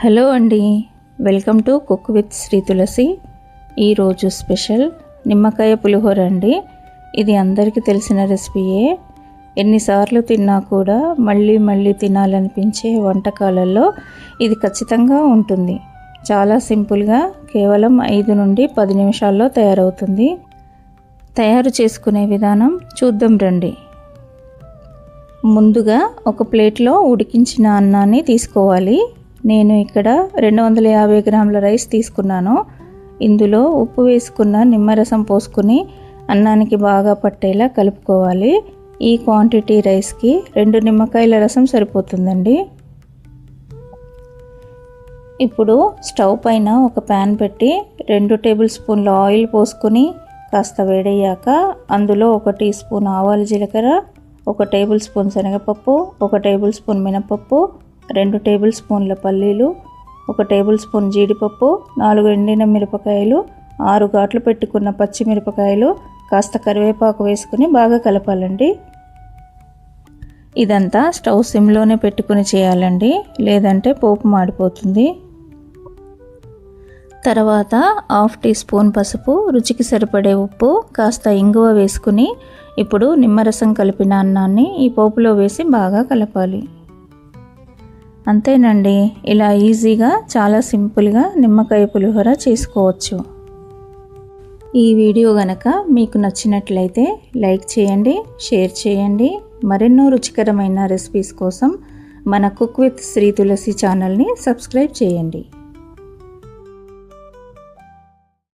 Hello అండి, welcome to cook with Sri Tulasi. ఈరోజు special నిమ్మకాయ పులిహోర అండి. ఇది అందరికీ తెలిసిన రెసిపీయే. ఎన్నిసార్లు తిన్నా కూడా మళ్ళీ మళ్ళీ తినాలనిపించే వంటకాలలో ఇది ఖచ్చితంగా ఉంటుంది. చాలా సింపుల్గా కేవలం 5 నుండి 10 నిమిషాల్లో తయారవుతుంది. తయారు చేసుకునే విధానం చూద్దాం రండి. ముందుగా ఒక ప్లేట్లో ఉడికించిన అన్నాన్ని తీసుకోవాలి. నేను ఇక్కడ 250 గ్రాముల రైస్ తీసుకున్నాను. ఇందులో ఉప్పు వేసుకున్న నిమ్మరసం పోసుకుని అన్నానికి బాగా పట్టేలా కలుపుకోవాలి. ఈ క్వాంటిటీ రైస్కి 2 నిమ్మకాయల రసం సరిపోతుందండి. ఇప్పుడు స్టవ్ పైన ఒక ప్యాన్ పెట్టి 2 టేబుల్ స్పూన్ల ఆయిల్ పోసుకొని కాస్త వేడయ్యాక అందులో 1 టీ స్పూన్ ఆవాలు జీలకర్ర, 1 టేబుల్ స్పూన్ శనగపప్పు, 1 టేబుల్ స్పూన్ మినపప్పు, 2 టేబుల్ స్పూన్ల పల్లీలు, 1 టేబుల్ స్పూన్ జీడిపప్పు, 4 ఎండిన మిరపకాయలు, 6 ఘాట్లు పెట్టుకున్న పచ్చిమిరపకాయలు, కాస్త కరివేపాకు వేసుకుని బాగా కలపాలండి. ఇదంతా స్టవ్ సిమ్లోనే పెట్టుకుని చేయాలండి, లేదంటే పోపు మాడిపోతుంది. తర్వాత 1/2 టీ స్పూన్ పసుపు, రుచికి సరిపడే ఉప్పు, కాస్త ఇంగువ వేసుకుని ఇప్పుడు నిమ్మరసం కలిపిన అన్నాన్ని ఈ పోపులో వేసి బాగా కలపాలి. అంతేనండి, ఇలా ఈజీగా చాలా సింపుల్గా నిమ్మకాయ పులిహోర చేసుకోవచ్చు. ఈ వీడియో గనక మీకు నచ్చినట్లయితే లైక్ చేయండి, షేర్ చేయండి. మరెన్నో రుచికరమైన రెసిపీస్ కోసం మన కుక్ విత్ శ్రీ తులసి ఛానల్ని సబ్స్క్రైబ్ చేయండి.